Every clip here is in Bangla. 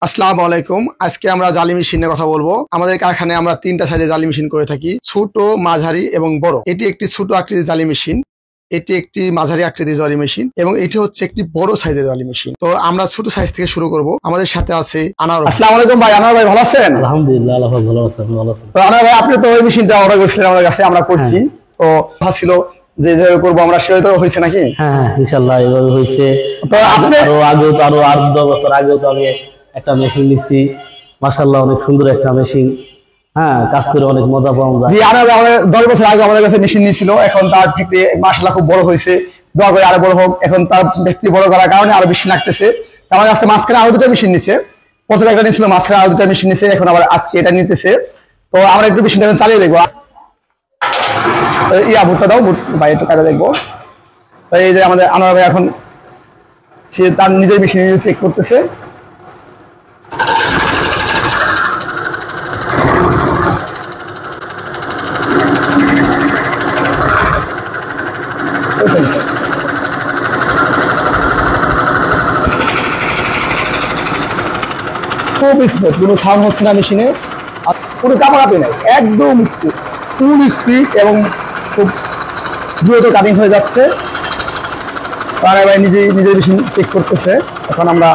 আসসালামু আলাইকুম। আজকে আমরা জালি মেশিন নিয়ে কথা বলবো। আমাদের কারখানায় আমরা 3টা সাইজের জালি মেশিন করে থাকি, ছোট, মাঝারি এবং বড়। এটি একটি ছোট আকৃতির জালি মেশিন, এটি একটি মাঝারি আকৃতির জালি মেশিন এবং এটি হচ্ছে একটি বড় সাইজের জালি মেশিন। তো আমরা ছোট সাইজ থেকে শুরু করব। আমাদের সাথে আছে আনোয়ার। আসসালামু আলাইকুম ভাই। আনোয়ার ভাই ভালো আছেন? আলহামদুলিল্লাহ, আল্লাহ পাক ভালো আছেন। ভালো আছেন? তো আনোয়ার ভাই, আপনি তো ওই মেশিনটা অর্ডার করেছিলেন আমাদের কাছে, আমরা করছি। তো ভাবছিল যে যেভাবে করবো আমরা, সেভাবে তো হয়েছে নাকি? হ্যাঁ, ইনশাআল্লাহ এভাবে হয়েছে। তো আপনি আরো 8-10 বছর আগেও তো আমি একটা মেশিন নিচ্ছি, মাশাআল্লাহ অনেক সুন্দর একটা মেশিন। হ্যাঁ, কাজ করে অনেক মজা পাওয়া যায়। জি, আনোয়ার ভাই আমাদের 10 বছর আগে আমাদের কাছে মেশিন নিয়েছিল, এখন তার ফ্যাক্টরি মাশাআল্লাহ খুব বড় হয়েছে। দোয়া করে আরো বড় হোক। এখন তার ফ্যাক্টরি বড় করার কারণে আরো বেশি লাগতেছে। আমাদের কাছে মাঝখানে আরো 2টা মেশিন নিছে। প্রথমে একটা নিয়েছিল, মাঝখানে আরো 2টা মেশিন নিছে, এখন আবার আজকে এটা নিতেছে। তো আমরা একটু মেশিনটা চালিয়ে দেখবো। ভুট্টা দাও, ভাই একটু কাজে দেখবো। তো এই যে আমাদের আনোয়ার ভাই এখন সে তার নিজের মেশিন নিজে চেক করতেছে। খুব স্পিড, কোনো সাউন্ড হচ্ছে না মেশিনে, কোনো কাপাকাপি নাই, একদম স্পিড, ফুল স্পিড এবং খুব দ্রুত কাটিং হয়ে যাচ্ছে। তারা ভাই নিজের মেশিন চেক করতেছে। এখন আমরা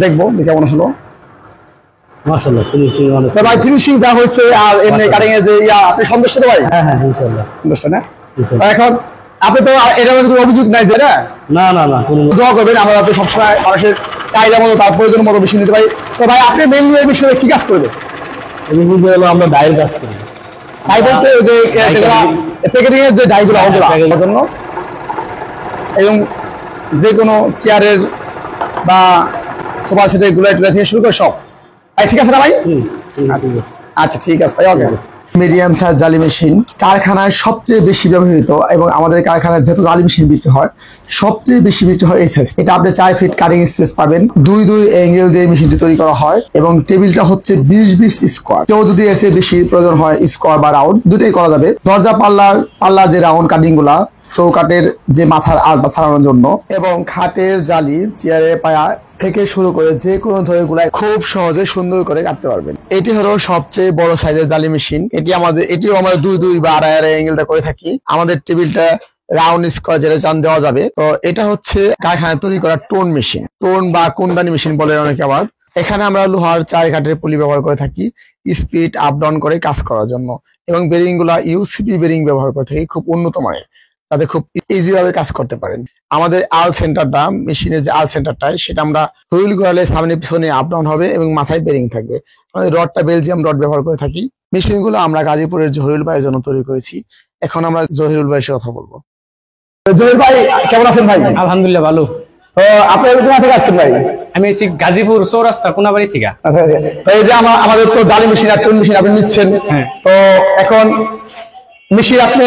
দেখবো কেমন হলো। মাশাআল্লাহ ফিনিশিং অনেক। তো ভাই ফিনিশিং যা হয়েছে আর এমনি কাটিং এর যে আপনি সন্তুষ্ট তো ভাই? হ্যাঁ হ্যাঁ, ইনশাআল্লাহ সন্তুষ্ট না? এখন আপনি তো এটার মধ্যে কোনো অভিযোগ নাই যে? না না না, কোনো দোয়া করবেন আমরা যাতে সবসময় মানুষের চাহিদা মতো তার প্রয়োজন মতো মেশিন নিতে পারি। তো ভাই আপনি মেনলি এই বিষয়ে কি কাজ করবেন? এই বুঝতে হলো আমরা ডাইর কাজ করি। তাই বলতে ওই যে প্যাকেটিং এর যে ডাইগুলো ওগুলো ওর জন্য, এবং যে কোনো চেয়ারের বা সোফা সেটের গুলো থেকে শুরু করে সব। ঠিক আছে না ভাই? আচ্ছা ঠিক আছে ভাই, ওকে। মিডিয়াম সাইজ জালি মেশিন কারখানায় সবচেয়ে বেশি ব্যবহৃত, এবং আমাদের কারখানায় যেহেতু জালি মেশিন বিক্রি হয় সবচেয়ে বেশি বিক্রি হয় এই সাইজ। এটা আপনি 4 ফিট কাটিং স্পেস পাবেন। 2 অ্যাঙ্গেল দিয়ে মেশিনটি তৈরি করা হয় এবং টেবিলটা হচ্ছে 20 স্কোয়ার। কেউ যদি এসে বেশি প্রয়োজন হয় স্কোয়ার বা রাউন্ড দুটোই করা যাবে। দরজা পাল্লার যে রাউন্ড কাটিং গুলা, চৌকাটের যে মাথার আলটা ছাড়ানোর জন্য, এবং খাটের জালি, চেয়ারের পায়া থেকে শুরু করে যে কোনো ধরনের গুলা খুব সহজে সুন্দর করে কাটতে পারবেন। এটি হলো সবচেয়ে বড় সাইজের জালি মেশিন। এটিও আমাদের 2 বা 2.5 অ্যাঙ্গেলটা করে থাকি। আমাদের টেবিলটা রাউন্ড স্কোয়ার যেটা চান দেওয়া যাবে। তো এটা হচ্ছে কারখানায় তৈরি করা টোন মেশিন, টোন বা কুন্দানি মেশিন বলে অনেকে আবার। এখানে আমরা লোহার 4 কাঠের পুলি ব্যবহার করে থাকি স্পিড আপ ডাউন করে কাজ করার জন্য, এবং বেরিং গুলা ইউসিপি বেরিং ব্যবহার করে থাকি, খুব উন্নত মানের, যাতে খুব ইজি ভাবে কাজ করতে পারেন। আমাদের আল সেন্টারটা, মেশিনের যে আল সেন্টারটা, সেটা আমরা হুইল ঘোরালে সামনে পিছনে আপ ডাউন হবে এবং মাথায় বেরিং থাকবে। আমাদের রডটা বেলজিয়াম রড ব্যবহার করে থাকি। মেশিনগুলো আমরা গাজীপুরের জহিরুল ভাইয়ের জন্য তৈরি করেছি। এখন আমরা জহিরুল ভাইয়ের সাথে কথা বলবো। জহির ভাই কেমন আছেন ভাই? আলহামদুলিল্লাহ ভালো। তো আপনি কোথা থেকে আসছেন ভাই? আমি এসেছি গাজীপুর চৌরাস্তা কোনাবাড়ি থেকে। তো এই যে আমাদের তো জালি মেশিন আর টোন মেশিন আপনি নিচ্ছেন, তো এখন মেশিন আপনি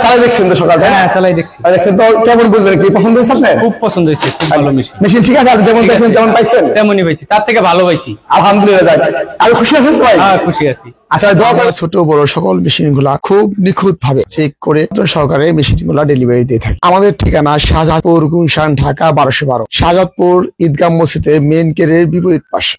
চালাই দেখছেন তো সকালে? হ্যাঁ, চালাই দেখছি। দেখছেন তো কেমন বলবেন, কি পছন্দ হয়েছে আপনার? খুব পছন্দ হয়েছে, খুব ভালো মেশিন। মেশিন ঠিক আছে, আপনি যেমন পাইছেন তেমন পাইছেন? তেমনই পাইছি, তার থেকে ভালো পাইছি। আলহামদুলিল্লাহ। আমি খুশি আছেন ভাই? হ্যাঁ, খুশি আছি। আচ্ছা, দোয়া করে ছোট বড় সকল মেশিন গুলা খুব নিখুঁত ভাবে চেক করে সহকারে মেশিন গুলা ডেলিভারি দিয়ে থাকে। আমাদের ঠিকানা শাহজাদপুর, গুলশান, ঢাকা 1212। শাহজাদপুর ঈদগাহ মসজিদের মেইন গেটের বিপরীত পাশে।